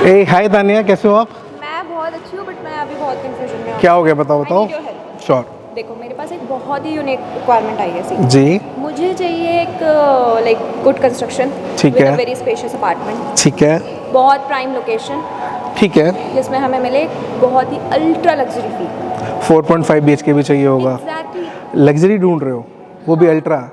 ए हाय तानिया, कैसे हो आप? मैं बहुत अच्छी हूँ बट मैं अभी बहुत कंफ्यूजन में हूँ। क्या हो गया, बताओ बताओ। श्योर। देखो मेरे पास एक बहुत ही यूनिक रिक्वायरमेंट आई है सी। जी। मुझे चाहिए एक लाइक गुड कंस्ट्रक्शन ठीक विद है। अ वेरी स्पेशियस अपार्टमेंट, ठीक है। बहुत प्राइम लोकेशन, ठीक है। जिसमें हमें मिले एक बहुत ही अल्ट्रा लग्जरी फील। 4.5 BHK भी चाहिए होगा। एग्जैक्टली। लग्जरी ढूंढ रहे हो, वो भी अल्ट्रा।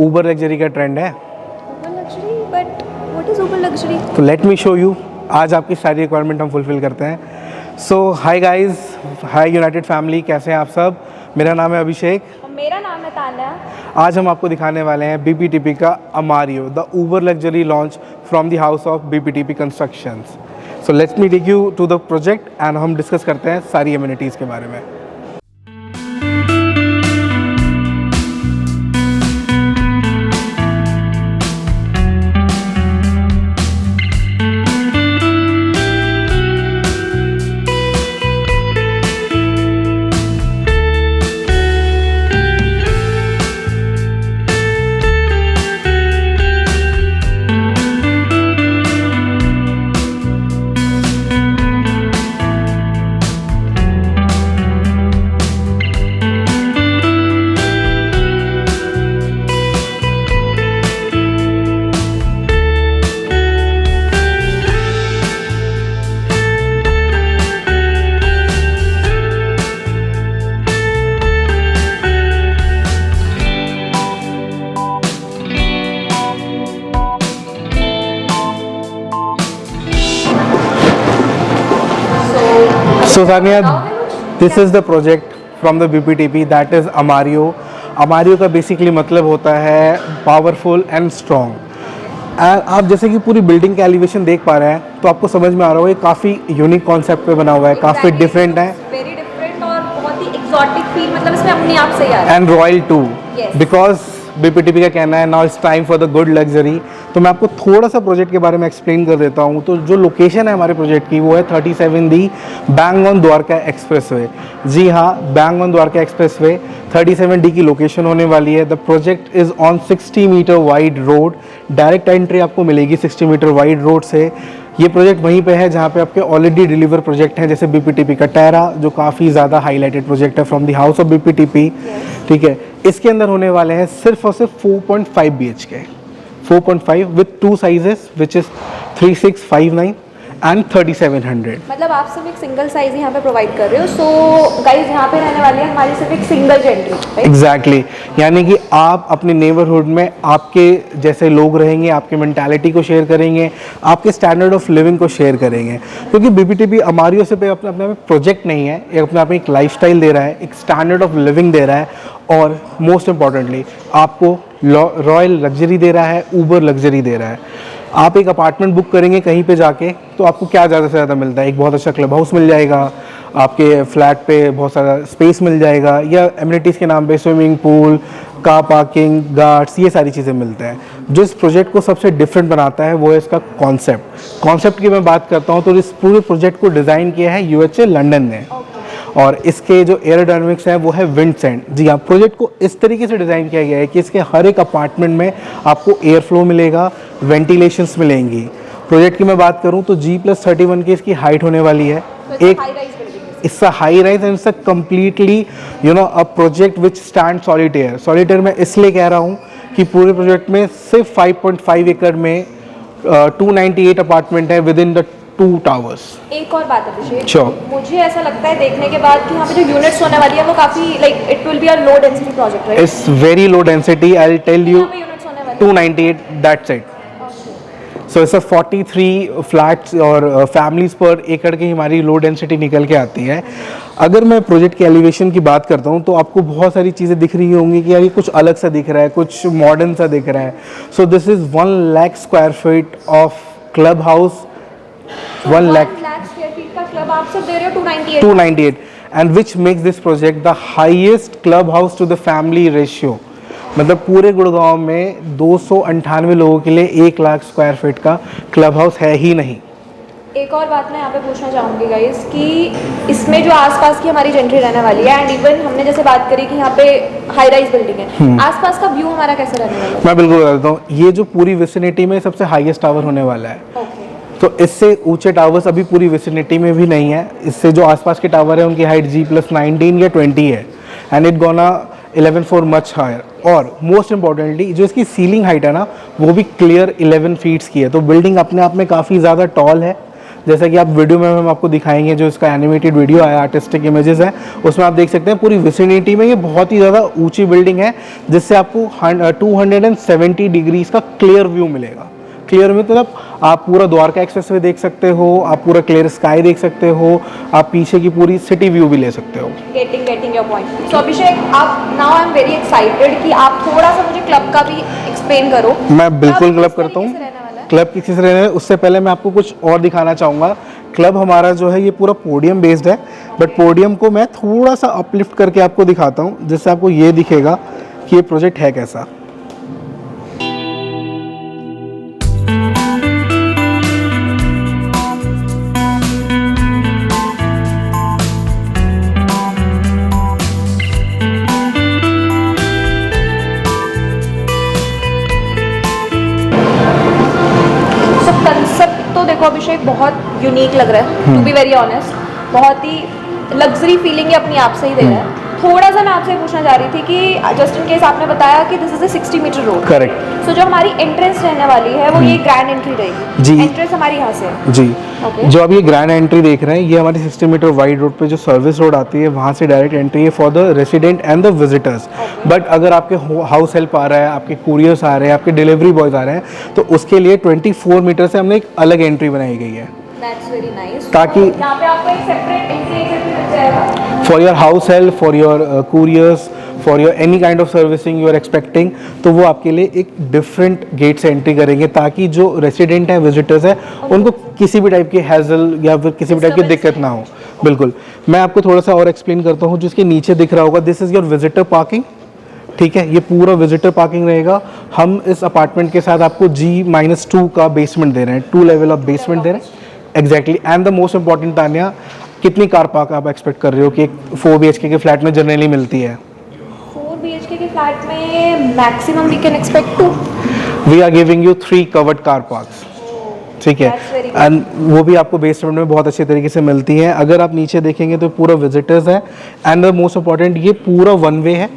ऊबर लग्जरी का ट्रेंड है, ऊपर लग्जरी, बट व्हाट इज ऊपर लग्जरी? तो लेट मी शो यू। आज आपकी सारी रिक्वायरमेंट हम फुलफिल करते हैं। सो हाय गाइस, हाय यूनाइटेड फैमिली, कैसे हैं आप सब? मेरा नाम है अभिषेक। मेरा नाम है तान्या। आज हम आपको दिखाने वाले हैं BPTP का Amario, the uber luxury launch from the house of BPTP constructions. So let's me take you to the project and हम डिस्कस करते हैं सारी एमिनिटीज़ के बारे में। So Tanya, this is the project from the BPTP, that is Amario. Amario का basically मतलब होता है पावरफुल एंड स्ट्रॉन्ग। आप जैसे कि पूरी बिल्डिंग का एलिवेशन देख पा रहे हैं तो आपको समझ में आ रहा होगा ये काफ़ी यूनिक कॉन्सेप्ट पे बना हुआ है, काफ़ी डिफरेंट है, वेरी डिफरेंट और बहुत ही एक्सोटिक फील, मतलब इसमें अपने आप से ही आ रहा है। And royal too, Yes. Because BPTP का कहना है now it's time for the good luxury. तो मैं आपको थोड़ा सा प्रोजेक्ट के बारे में एक्सप्लेन कर देता हूँ। तो जो लोकेशन है हमारे प्रोजेक्ट की वो है 37D bang on Dwarka expressway. जी हाँ, bang on Dwarka expressway 37D की लोकेशन होने वाली है। The project is on 60 metre wide road. Direct entry आपको मिलेगी 60 मीटर वाइड रोड से। ये प्रोजेक्ट वहीं पे है जहाँ पे आपके ऑलरेडी डिलीवर प्रोजेक्ट हैं, जैसे BPTP का टेरा, जो काफ़ी ज़्यादा हाईलाइटेड प्रोजेक्ट है from the house of BPTP। ठीक है, इसके अंदर होने वाले हैं सिर्फ और सिर्फ 4.5 BHK, 4.5 with two sizes which is 3659 and 3700। मतलब आप सिर्फ एक सिंगल साइज यहाँ पे प्रोवाइड कर रहे हो। सो गाइस यहाँ पे रहने वाली है हमारी सिर्फ एक सिंगल जेंट्री। एग्जैक्टली, यानी कि आप अपने नेबरहुड में आपके जैसे लोग रहेंगे, आपके मेंटालिटी को शेयर करेंगे, आपके स्टैंडर्ड ऑफ लिविंग को शेयर करेंगे। क्योंकि BPTP अमारियो से पे अपने अपने प्रोजेक्ट नहीं है, एक अपने आप में एक लाइफस्टाइल दे रहा है, एक स्टैंडर्ड ऑफ लिविंग दे रहा है, और मोस्ट इम्पॉर्टेंटली आपको रॉयल लग्जरी दे रहा है, ऊबर लग्जरी दे रहा है। आप एक अपार्टमेंट बुक करेंगे कहीं पे जाके तो आपको क्या ज़्यादा से ज़्यादा मिलता है? एक बहुत अच्छा क्लब हाउस मिल जाएगा, आपके फ्लैट पे बहुत सारा स्पेस मिल जाएगा, या एमिनिटीज़ के नाम पे swimming pool, car parking, guards, ये सारी चीज़ें मिलते हैं। जो इस प्रोजेक्ट को सबसे डिफरेंट बनाता है वो है इसका कॉन्सेप्ट की मैं बात करता हूँ तो इस पूरे प्रोजेक्ट को डिज़ाइन किया है USA लंदन ने, और इसके जो एयरोडायनामिक्स है वो है विंडसेंट। जी हाँ, प्रोजेक्ट को इस तरीके से डिज़ाइन किया गया है कि इसके हर एक अपार्टमेंट में आपको एयर फ्लो मिलेगा, वेंटिलेशंस मिलेंगी। प्रोजेक्ट की मैं बात करूं तो G+31 की इसकी हाइट होने वाली है। एक इसका हाई राइज एंड इसका completely a project which stand solitaire. Solitaire मैं इसलिए कह रहा हूँ कि पूरे प्रोजेक्ट में सिर्फ 5.5 एकड़ में 298 अपार्टमेंट है विद इन द 2 टावर्स। एक और बात अभिषेक, Sure. मुझे ऐसा लगता है देखने के बाद कि यहाँ पे जो यूनिट्स होने वाली है वो काफी like it will be a low density project, right? It's very low density, I will tell you. यहाँ पे यूनिट्स होने वाली 298, that's it. So it's 43 flats और फैमिलीज पर एकड़ की हमारी लो डेंसिटी निकल के आती है। अगर मैं प्रोजेक्ट के एलिवेशन की बात करता हूँ तो आपको बहुत सारी चीज़ें दिख रही होंगी कि यार ये कुछ अलग सा दिख रहा है, कुछ मॉडर्न सा दिख रहा है। So this is 1 lakh square feet of club house. 1 lakh square feet का क्लब आप सब दे रहे हो 298, and which makes this project the highest club house to the family ratio. मतलब पूरे गुड़गांव में 298 लोगों के लिए 1 लाख स्क्वायर फीट का क्लब हाउस है ही नहीं। एक और बात मैं यहाँ पे पूछना चाहूँगी गाइस कि इसमें जो आसपास की हमारी जेंट्री रहने वाली है, एंड इवन हमने जैसे बात करी कि यहाँ पे हाई राइज बिल्डिंग है, आसपास का व्यू हमारा कैसे रहने वाला है? मैं बिल्कुल बता देता हूँ, ये जो पूरी विसिनिटी में सबसे हाईएस्ट टावर होने वाला है। ओके। तो इससे ऊंचे टावर्स अभी पूरी विसिनिटी में भी नहीं है। इससे जो आसपास के टावर है उनकी हाइट G+19 या 20 है, and it gonna 11 for much higher. और मोस्ट इंपॉर्टेंटली जो इसकी सीलिंग हाइट है ना, वो भी क्लियर 11 फीट्स की है। तो बिल्डिंग अपने आप में काफ़ी ज़्यादा टॉल है। जैसा कि आप वीडियो में हम आपको दिखाएंगे, जो इसका एनिमेटेड वीडियो आया, आर्टिस्टिक इमेजेस है, उसमें आप देख सकते हैं पूरी विसिनिटी में ये बहुत ही ज़्यादा ऊंची बिल्डिंग है, जिससे आपको 270 डिग्रीज का क्लियर व्यू मिलेगा। क्लियर में मतलब आप पूरा द्वारका एक्सप्रेसवे देख सकते हो, आप पूरा क्लियर स्काई देख सकते हो, आप पीछे की पूरी सिटी व्यू भी ले सकते हो। Getting your point. So Abhishek, आप now I am very excited कि आप थोड़ा सा मुझे क्लब का भी एक्सप्लेन करो। मैं बिल्कुल क्लब किस करता हूँ। तरीके से रहने वाला है? क्लब किसी से रहने है, उससे पहले मैं आपको कुछ और दिखाना चाहूँगा। क्लब हमारा जो है ये पूरा पोडियम बेस्ड है, बट पोडियम को मैं थोड़ा सा अपलिफ्ट करके आपको दिखाता हूँ, जिससे आपको ये दिखेगा कि ये प्रोजेक्ट है कैसा। तो देखो अभिषेक, बहुत यूनिक लग रहा है, टू बी वेरी ऑनेस्ट। बहुत ही लग्जरी फीलिंग है अपनी आप से ही दे रहा है। थोड़ा सा मैं आपसे पूछना चाह रही थी कि जस्ट इन केस आपने बताया कि this is a 60 meter road. Correct. So जो हमारी एंट्रेंस रहने वाली है वो ये ग्रैंड एंट्री रहेगी जी। एंट्रेंस हमारी यहाँ से है। जी। Okay. जो आप ये ग्रैंड एंट्री देख रहे हैं, ये हमारी 60 मीटर वाइड रोड पे जो सर्विस रोड आती है, वहाँ से डायरेक्ट एंट्री है for the resident and the visitors. But अगर आपके हाउस हेल्प आ रहा है, आपके कुरियर्स आ रहे हैं, आपके डिलीवरी बॉयज आ रहे हैं, तो उसके लिए 24 मीटर से हमने एक अलग एंट्री बनाई गई है। That's very nice. ताकि यहाँ पे आपको एक सेपरेट एंट्री मिल जाएगा for your house help, for your couriers, for your any kind of servicing you are expecting, तो वो आपके लिए एक डिफरेंट गेट से एंट्री करेंगे, ताकि जो रेसिडेंट हैं, विजिटर्स हैं, उनको किसी भी टाइप की हैजल या फिर किसी भी टाइप की दिक्कत ना हो। बिल्कुल। मैं आपको थोड़ा सा और एक्सप्लेन करता हूँ। जिसके नीचे दिख रहा होगा, this is your visitor parking. ठीक है, ये पूरा विजिटर पार्किंग रहेगा। हम इस अपार्टमेंट के साथ आपको G-2 का बेसमेंट दे रहे हैं, 2 लेवल ऑफ बेसमेंट दे रहे हैं। Exactly. And the most important, Tania, कितनी कार पार्क आप एक्सपेक्ट कर रहे हो कि एक 4 BHK के फ्लैट में जनरली मिलती है? 4 BHK के फ्लैट में maximum we can expect 2। We are giving you 3 covered car parks. ठीक है, एंड वो भी आपको बेसमेंट में बहुत अच्छे तरीके से मिलती हैं। अगर आप नीचे देखेंगे तो पूरा विजिटर्स है, एंड द मोस्ट इंपॉर्टेंट, ये पूरा 1 वे है।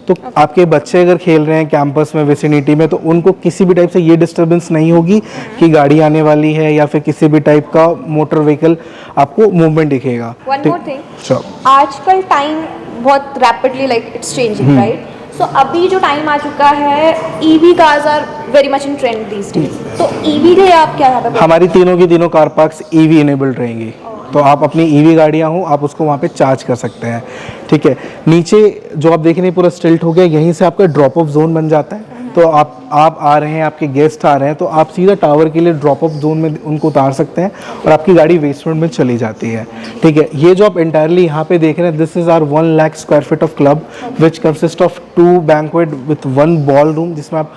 तो आपके बच्चे अगर खेल रहे हैं कैंपस में, विसिनिटी में, तो उनको किसी भी टाइप से ये डिस्टर्बेंस नहीं होगी कि गाड़ी आने वाली है या फिर किसी भी टाइप का मोटर व्हीकल आपको मूवमेंट दिखेगा। वन मोर थिंग, आजकल टाइम बहुत rapidly like it's changing, right? So अभी जो टाइम आ चुका है, EV cars are very much in trend these days. तो ईवी के आप क्या यहाँ पे? हमारी तीनों की तीनों कार पार्क्स ईवी इनेबल्ड रहेंगी। तो आप अपनी ईवी गाड़ियाँ हो, आप उसको वहाँ पे चार्ज कर सकते हैं। ठीक है, नीचे जो आप देख रहे हैं पूरा स्टिल्ट हो गया, यहीं से आपका ड्रॉप ऑफ जोन बन जाता है। तो आप आ रहे हैं, आपके गेस्ट आ रहे हैं, तो आप सीधा टावर के लिए ड्रॉप ऑफ जोन में उनको उतार सकते हैं और आपकी गाड़ी बेसमेंट में चली जाती है। ठीक है, ये जो आप एंटायरली यहाँ पे देख रहे हैं, this is our 1 lakh square feet of club which consist of 2 banquet with 1 ball room, जिसमें आप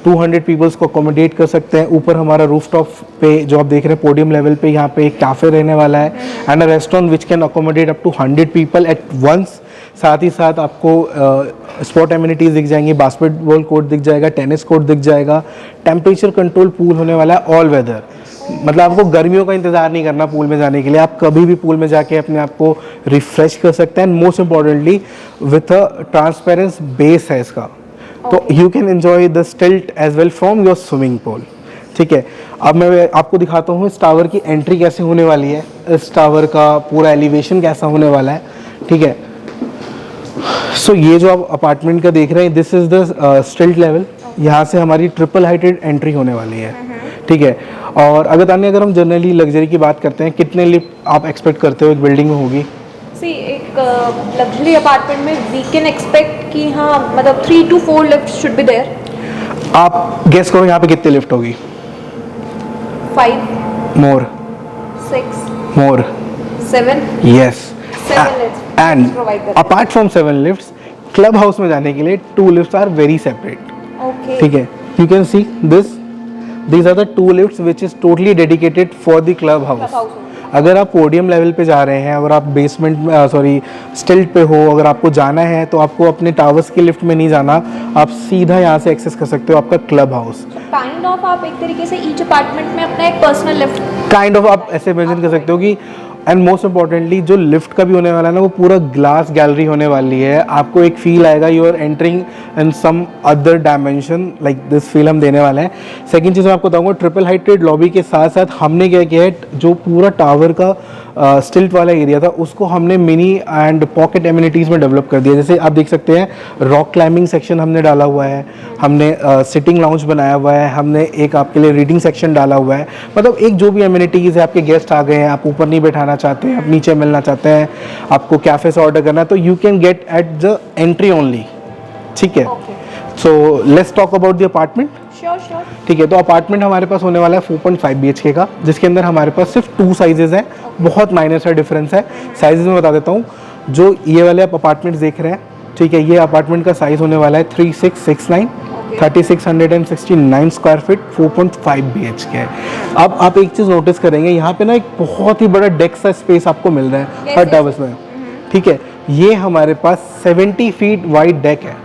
200 पीपल्स को अकोमोडेट कर सकते हैं। ऊपर हमारा रूफटॉप पे जो आप देख रहे हैं पोडियम लेवल पे, यहाँ पे एक कैफ़े रहने वाला है, and a restaurant which can accommodate up to 100 people at once. साथ ही साथ आपको स्पोर्ट एमिनिटीज़ दिख जाएंगी, बास्केटबॉल कोर्ट दिख जाएगा, टेनिस कोर्ट दिख जाएगा, टेम्परेचर कंट्रोल पूल होने वाला है, ऑल वेदर। मतलब आपको गर्मियों का इंतज़ार नहीं करना पूल में जाने के लिए, आप कभी भी पूल में जाके अपने आप को रिफ्रेश कर सकते हैं। Most importantly with a transparence base है इसका, तो you can enjoy the stilt as well from your swimming pool. ठीक है, अब मैं आपको दिखाता हूँ इस टावर की एंट्री कैसे होने वाली है, इस टावर का पूरा एलिवेशन कैसा होने वाला है। ठीक है, सो ये जो आप अपार्टमेंट का देख रहे हैं, दिस इज द स्टिल्ट लेवल। यहाँ से हमारी ट्रिपल हाइटेड एंट्री होने वाली है। ठीक है, और अगर हम जनरली लग्जरी की बात करते हैं, कितने लिफ्ट आप एक्सपेक्ट करते हो एक बिल्डिंग में होगी? सी एक लग्जरी अपार्टमेंट में वी कैन एक्सपेक्ट कि हाँ, मतलब 3 to 4 lift should be there. आप गेस करो यहाँ पे कितनी लिफ्ट होगी? 5 more 6 more 7 yes. 7 lifts and provide that. Apart from 7 lifts, club house में जाने के लिए 2 lifts are very separate. Okay. ठीक है, you can see these are the 2 lifts which is totally dedicated for the club house. अगर आप podium level पे जा रहे हैं, अगर आप बेसमेंट में स्टिल्ट पे हो, अगर आपको जाना है तो आपको अपने टावर्स की लिफ्ट में नहीं जाना, आप सीधा यहाँ से एक्सेस कर सकते हो आपका क्लब हाउस। काइंड ऑफ आप एक तरीके से ईच अपार्टमेंट में अपना एक पर्सनल लिफ्ट काइंड ऑफ आप ऐसे इमेजिन कर सकते हो कि एंड मोस्ट इम्पॉर्टेंटली जो लिफ्ट का भी होने वाला है ना, वो पूरा ग्लास गैलरी होने वाली है। आपको एक फील आएगा you are entering in some other dimension, like this feel हम देने वाले हैं। सेकंड चीज़ मैं आपको बताऊंगा, ट्रिपल हाइटेड लॉबी के साथ साथ हमने क्या किया है, जो पूरा टावर का स्टिल्ट वाला एरिया था उसको हमने मिनी एंड पॉकेट एमिनिटीज़ में डेवलप कर दिया। जैसे आप देख सकते हैं रॉक क्लाइंबिंग सेक्शन हमने डाला हुआ है, हमने सिटिंग लाउंज बनाया हुआ है, हमने एक आपके लिए रीडिंग सेक्शन डाला हुआ है। मतलब एक जो भी एमिनिटीज़ है, आपके गेस्ट आ गए हैं, आप ऊपर नहीं बैठाना चाहते हैं, आप नीचे मिलना चाहते हैं, आपको कैफ़े से ऑर्डर करना है, तो you can get at the entry only. ठीक है, so let's talk about the apartment. Sure sure. ठीक है, तो अपार्टमेंट हमारे पास होने वाला है 4.5 BHK का, जिसके अंदर हमारे पास सिर्फ 2 साइजेस हैं। बहुत माइनर सा डिफरेंस है साइजेस में, बता देता हूँ। जो ये वाले आप अपार्टमेंट्स देख रहे हैं, ठीक है, ये अपार्टमेंट का साइज़ होने वाला है 3669, 3669 स्क्वायर फीट, 4.5 BHK। अब आप एक चीज़ नोटिस करेंगे, यहाँ पे ना एक बहुत ही बड़ा डेक सा स्पेस आपको मिल रहा है हर टावर्स में। ठीक है, ये हमारे पास 70 फीट वाइड डेक है।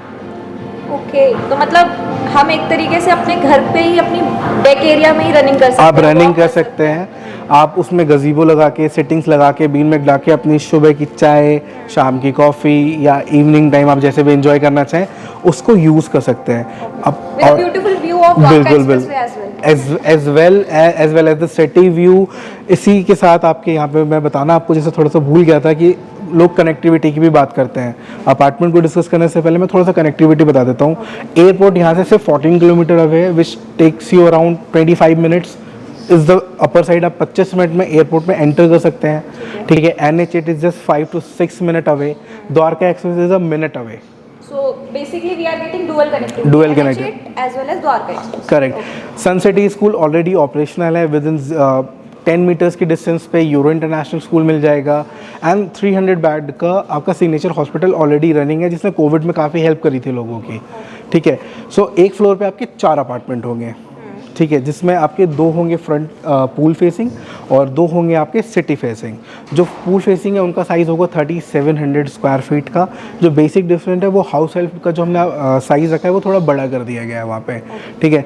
ओके, तो मतलब हम एक तरीके से अपने घर पे ही अपनी डेक एरिया में ही रनिंग कर सकते हैं। आप रनिंग कर सकते हैं, आप उसमें गजीबो लगा के, सिटिंग्स लगा के, बीन में लगा के अपनी सुबह की चाय, शाम की कॉफ़ी या इवनिंग टाइम आप जैसे भी एंजॉय करना चाहें उसको यूज़ कर सकते हैं। अब और ब्यूटीफुल व्यू ऑफ बिल्कुल as well as the city view. इसी के साथ आपके यहाँ पे मैं बताना आपको, जैसे थोड़ा सा भूल गया था कि लोग कनेक्टिविटी की भी बात करते हैं। अपार्टमेंट को डिस्कस करने से पहले मैं थोड़ा सा कनेक्टिविटी बता देता हूँ। एयरपोर्ट यहाँ से सिर्फ 14 किलोमीटर अवे है, which takes you around 25 minutes is the upper side. आप 25 मिनट में एयरपोर्ट में एंटर कर सकते हैं। ठीक है, NH it is just 5 to 6 minute away, Dwarka express is a minute away. So basically we are getting dual connectivity. Dual connected. As well as Dwarka Express. Correct. Sun City School already operational है, within 10 meters की distance पे Euro International School मिल जाएगा। And 300 bed का आपका signature hospital already running है, जिसने Covid में काफ़ी हेल्प करी थी लोगों की। ठीक है, सो एक फ्लोर पे आपके 4 अपार्टमेंट होंगे। ठीक है, जिसमें आपके 2 होंगे फ्रंट पूल फेसिंग और 2 होंगे आपके सिटी फेसिंग। जो पूल फेसिंग है उनका साइज़ होगा 3700 स्क्वायर फीट का। जो बेसिक डिफरेंट है वो हाउस हेल्प का जो हमने साइज़ रखा है वो थोड़ा बड़ा कर दिया गया है वहाँ पे। ठीक है,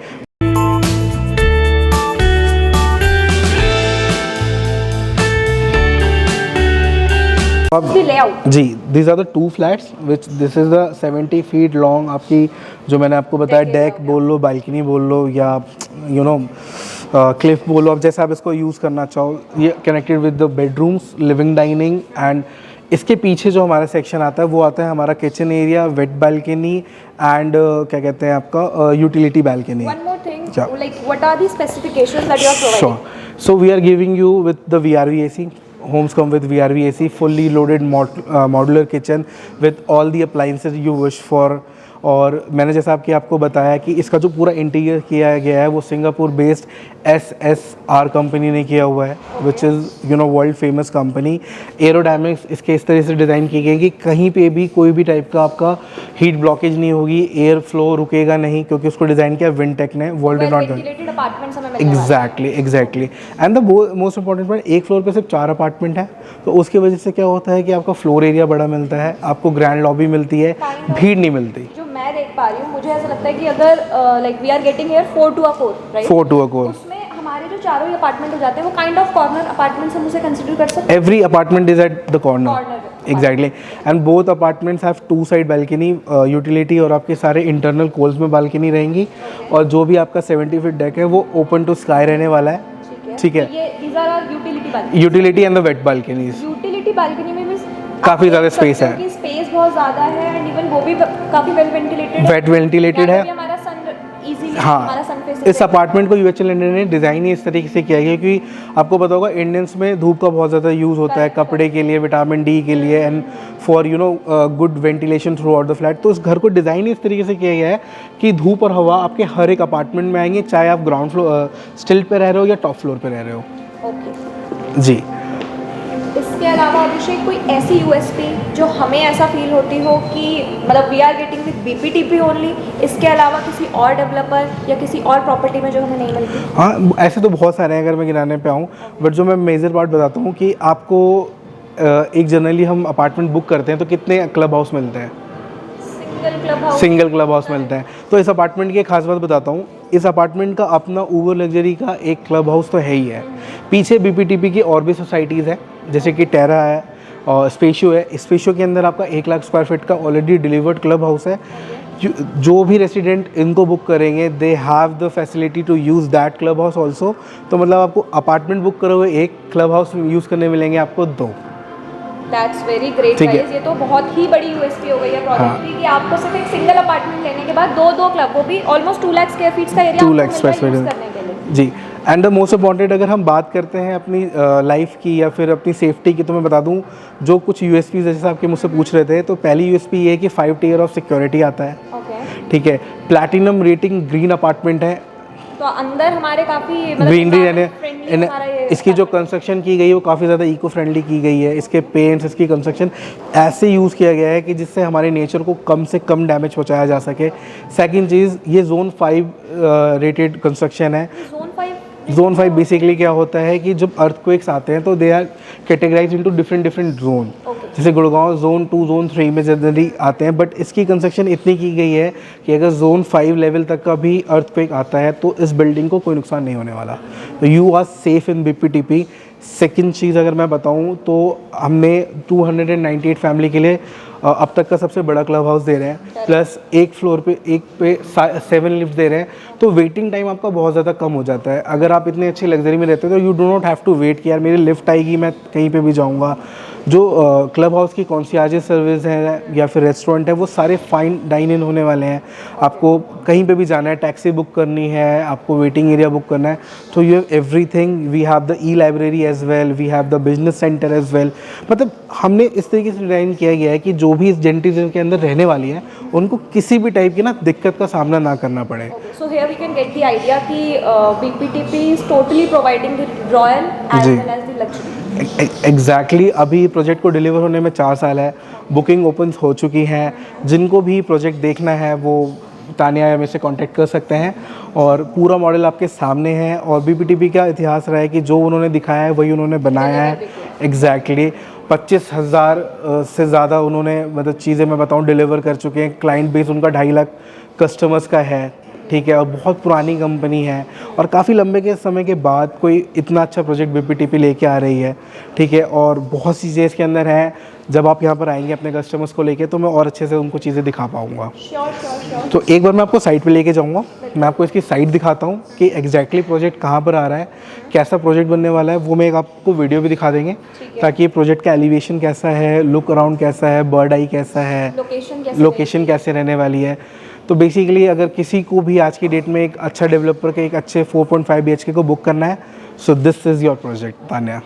अब जी, these are the 2 flats which this is the 70 feet long। आपकी जो मैंने आपको बताया डेक बोल लो, बालकनी बोल लो, या यू नो क्लिफ बोलो, आप जैसे आप इसको यूज़ करना चाहो। ये connected with the bedrooms, living, dining. And इसके पीछे जो हमारा सेक्शन आता है वो आता है हमारा kitchen area, wet balcony and क्या कहते हैं आपका utility balcony. One more thing, like what are the specifications that you are providing? Sure. So we are giving you with the VRV-AC. Homes come with VRV-AC, fully loaded modular kitchen with all the appliances you wish for। और मैंने जैसा आपको बताया कि इसका जो पूरा interior किया गया है वो सिंगापुर बेस्ड SSR कंपनी ने किया हुआ है, which is you know world famous company. Aerodynamics इसके इस तरह से डिज़ाइन की गई कि कहीं पे भी कोई भी टाइप का आपका हीट ब्लॉकेज नहीं होगी, एयर फ्लो रुकेगा नहीं, क्योंकि उसको डिज़ाइन किया विंटेक ने, world renowned. Exactly. And the most important point, एक फ्लोर पे सिर्फ 4 अपार्टमेंट है, तो उसकी वजह से क्या होता है कि आपका फ्लोर एरिया बड़ा मिलता है, आपको ग्रैंड लॉबी मिलती है, भीड़ नहीं मिलती। जो मैं देख पा रही हूँ, मुझे ऐसा लगता है कि अगर like we are getting here 4 to a 4, right? 4 to a 4। उसमें हमारे जो चारों ही अपार्टमेंट हो जाते हैं वो काइंड ऑफ कॉर्नर अपार्टमेंट्स हम उसे कंसीडर कर सकते हैं। Every apartment is at the corner. Exactly. And both apartments have 2 side balcony, utility और आपके सारे इंटरनल कोल्स में बालकनी रहेंगी। और जो भी आपका 70 फीट डेक है वो ओपन टू स्काई रहने वाला है। ठीक है, utility and the wet balconies. Utility balcony में भी काफ़ी ज़्यादा स्पेस है, स्पेस बहुत ज़्यादा है, एंड इवन वो भी काफ़ी वेल वेंटिलेटेड है, वेट वेंटिलेटेड है। हमारा सन इजीली हाँ, हमारा सन फेस। इस अपार्टमेंट को UHL इंडिया ने डिज़ाइन ही इस तरीके से किया गया, क्योंकि आपको पता होगा इंडियंस में धूप का बहुत ज़्यादा यूज़ होता है, कपड़े के लिए, विटामिन D के लिए, and for you know good ventilation through out the flat. तो इस घर को डिज़ाइन ही इस तरीके से किया गया है कि धूप और हवा आपके हर एक अपार्टमेंट में आएंगे, चाहे आप ग्राउंड फ्लोर स्टिल्ट पे रह रहे हो या टॉप फ्लोर पे रह रहे हो। ओके जी। इसके अलावा अभिषेक कोई ऐसी USP जो हमें ऐसा फील होती हो कि मतलब we are getting with BPTP only, इसके अलावा किसी और डेवलपर या किसी और प्रॉपर्टी में जो हमें नहीं मिलती? हाँ, ऐसे तो बहुत सारे हैं अगर मैं गिनाने पे आऊँ, बट जो मैं मेजर पार्ट बताता हूँ कि आपको एक जनरली हम अपार्टमेंट बुक करते हैं तो कितने क्लब हाउस मिलते हैं? सिंगल क्लब हाउस मिलता है। तो इस अपार्टमेंट की एक खास बात बताता हूँ, इस अपार्टमेंट का अपना ऊबर लग्जरी का एक क्लब हाउस तो है ही है। पीछे बीपीटीपी की और भी सोसाइटीज़ है, जैसे कि टेरा है और स्पेशियो है। स्पेशियो के अंदर आपका 1 लाख स्क्वायर फीट का ऑलरेडी डिलीवर्ड क्लब हाउस है। जो भी रेसिडेंट इनको बुक करेंगे they have the facility to use that club house also. तो मतलब आपको अपार्टमेंट बुक करे हुए एक क्लब हाउस यूज़ करने मिलेंगे आपको 2। दैट्स वेरी ग्रेट गाइस, ये तो बहुत ही बड़ी यूएसपी हो गई है प्रोजेक्ट की कि आपको सिर्फ एक सिंगल अपार्टमेंट लेने के बाद दो क्लब, वो भी ऑलमोस्ट 2 लाख स्क्वायर फीट का एरिया 2 लाख स्क्वायर फीट करने के लिए। जी। एंड द मोस्ट इम्पॉर्टेंट, अगर हम बात करते हैं अपनी लाइफ की या फिर अपनी सेफ्टी की, तो मैं बता दूं जो कुछ यूएसपी जैसे आपके मुझसे पूछ रहे थे, तो पहली यूएसपी ये है कि 5 टियर ऑफ सिक्योरिटी आता है। ठीक है, प्लैटिनम रेटिंग ग्रीन अपार्टमेंट है, तो अंदर हमारे काफ़ी ग्रीनरी रहने, इसकी जो कंस्ट्रक्शन की गई है वो काफ़ी ज़्यादा इको फ्रेंडली की गई है। इसके पेंट्स, इसकी कंस्ट्रक्शन ऐसे यूज़ किया गया है कि जिससे हमारे नेचर को कम से कम डैमेज पहुंचाया जा सके। सेकंड चीज़, ये जोन 5 रेटेड कंस्ट्रक्शन है। जोन 5 बेसिकली क्या होता है कि जब अर्थक्वेक्स आते हैं तो they are categorize into different zone. जैसे गुड़गांव जोन 2 जोन 3 में जनरली आते हैं, बट इसकी कंस्ट्रक्शन इतनी की गई है कि अगर जोन 5 लेवल तक का भी अर्थक्वेक आता है तो इस बिल्डिंग को कोई नुकसान नहीं होने वाला। तो you are safe in BPTP. Second चीज़ अगर मैं बताऊं तो हमने 298 फैमिली के लिए अब तक का सबसे बड़ा क्लब हाउस दे रहे हैं, प्लस एक फ्लोर पे 7 लिफ्ट दे रहे हैं। तो वेटिंग टाइम आपका बहुत ज़्यादा कम हो जाता है। अगर आप इतने अच्छे लग्जरी में रहते हो तो you do not have to wait कि यार मेरी लिफ्ट आएगी, मैं कहीं पे भी जाऊंगा। जो क्लब हाउस की कॉन्सियार्ज सर्विस है या फिर रेस्टोरेंट है, वो सारे फाइन डाइन इन होने वाले हैं। आपको कहीं पे भी जाना है, टैक्सी बुक करनी है, आपको वेटिंग एरिया बुक करना है, तो you have everything. We have the e-library as well, we have the business centre as well. मतलब हमने इस तरीके से डिज़ाइन किया गया है कि जो भी इस जेंटिज़म के अंदर रहने वाली है उनको किसी भी टाइप की ना दिक्कत का सामना ना करना पड़े। So here we can get the idea कि BPTP is totally providing the royal as well as the luxury। Exactly अभी प्रोजेक्ट को डिलीवर होने में 4 साल है। बुकिंग ओपन हो चुकी हैं। जिनको भी प्रोजेक्ट देखना है वो तानिया या मेरे से कांटेक्ट कर सकते हैं, और पूरा मॉडल आपके सामने है। और बीपीटीपी का इतिहास रहा है कि जो उन्होंने दिखाया है वही उन्होंने बनाया है। एग्जैक्टली 25,000 से ज़्यादा उन्होंने मतलब चीज़ें मैं बताऊं डिलीवर कर चुके हैं। क्लाइंट बेस उनका 2.5 लाख कस्टमर्स का है। ठीक है, और बहुत पुरानी कंपनी है और काफ़ी लंबे के समय के बाद कोई इतना अच्छा प्रोजेक्ट बीपीटीपी लेके आ रही है। ठीक है, और बहुत सी चीज़ें इसके अंदर हैं। जब आप यहाँ पर आएंगे अपने कस्टमर्स को लेके तो मैं और अच्छे से उनको चीज़ें दिखा पाऊँगा। तो एक बार मैं आपको साइट पे लेके जाऊँगा, मैं आपको इसकी साइट दिखाता हूँ कि एग्जैक्टली प्रोजेक्ट कहाँ पर आ रहा है, कैसा प्रोजेक्ट बनने वाला है। वो मैं एक आपको वीडियो भी दिखा देंगे ताकि ये प्रोजेक्ट का एलिवेशन कैसा है, लुक अराउंड कैसा है, बर्ड आई कैसा है, लोकेशन कैसे रहने वाली है। तो बेसिकली अगर किसी को भी आज की डेट में एक अच्छा डेवलपर के एक अच्छे 4.5 BHK को बुक करना है, so this is your project Tanya.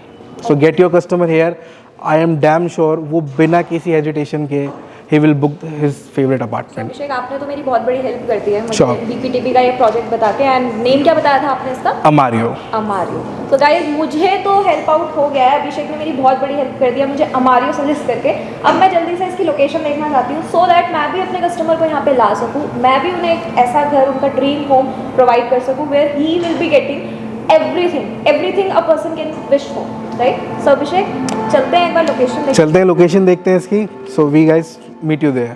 So get your customer here. I am damn sure वो बिना किसी हेजिटेशन के ही will book his favourite apartment. Abhishek, आपने तो मेरी बहुत बड़ी हेल्प कर दी है मुझे बीपीटीपी का ये प्रोजेक्ट बता के। एंड नेम क्या बताया था आपने इसका? अमारियो। तो गाइस मुझे तो हेल्प आउट हो गया है, अभिषेक ने मेरी बहुत बड़ी हेल्प कर दिया मुझे अमारियो सजेस्ट करके। अब मैं जल्दी से इसकी लोकेशन देखना चाहती हूँ सो दैट मैं भी अपने कस्टमर को यहाँ पे ला सकूँ, मैं भी उन्हें एक ऐसा घर, उनका ड्रीम होम प्रोवाइड कर सकूँ where he will be getting everything a person can wish for, right? So Abhishek चलते हैं एक बार लोकेशन देखते हैं इसकी। So we guys meet you there.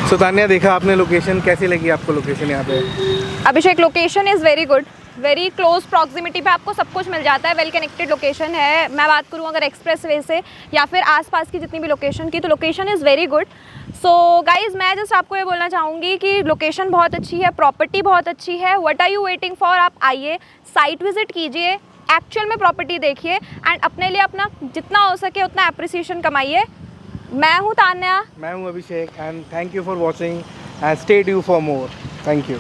तो तान्या, देखा आपने लोकेशन, कैसी लगी आपको लोकेशन यहाँ पे? Abhishek, location is very good, very close proximity पे आपको सब कुछ मिल जाता है। वेल कनेक्टेड लोकेशन है। मैं बात करूँ अगर एक्सप्रेस वे से या फिर आसपास की जितनी भी लोकेशन की, तो location is very good. So guys, मैं जस्ट आपको ये बोलना चाहूँगी कि लोकेशन बहुत अच्छी है, प्रॉपर्टी बहुत अच्छी है। What are you waiting for? आप आइए, साइट विजिट कीजिए, एक्चुअल में प्रॉपर्टी देखिए एंड अपने लिए अपना जितना हो सके उतना अप्रिसिएशन कमाइए। मैं हूँ तान्या। मैं हूं Abhishek and thank you for watching and stay tuned for more. Thank you.